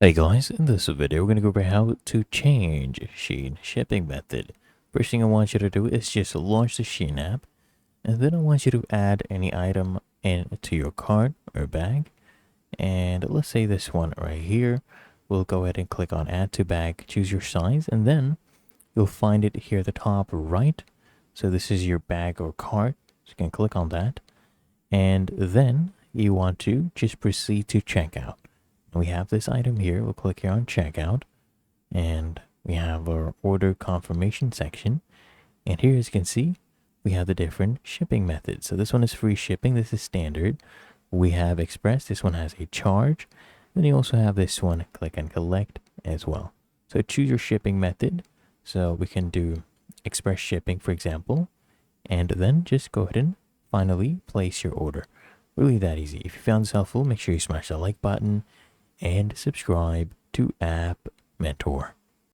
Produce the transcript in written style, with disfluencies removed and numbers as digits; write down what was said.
Hey guys, in this video we're going to go over how to change SHEIN shipping method. First thing I want you to do is just launch the SHEIN app, and then I want you to add any item into your cart or bag. And let's say this one right here. We'll go ahead and click on add to bag, choose your size, and then you'll find it here at the top right. So this is your bag or cart, so you can click on that. And then you want to just proceed to checkout. We have this item here. We'll click here on checkout, and we have our order confirmation section. And here, as you can see, we have the different shipping methods. So this one is free shipping. This is standard. We have express. This one has a charge. Then you also have this one, click and collect as well. So choose your shipping method. So we can do express shipping, for example, and then just go ahead and finally place your order. Really that easy. If you found this helpful, make sure you smash that like button and subscribe to App Mentor.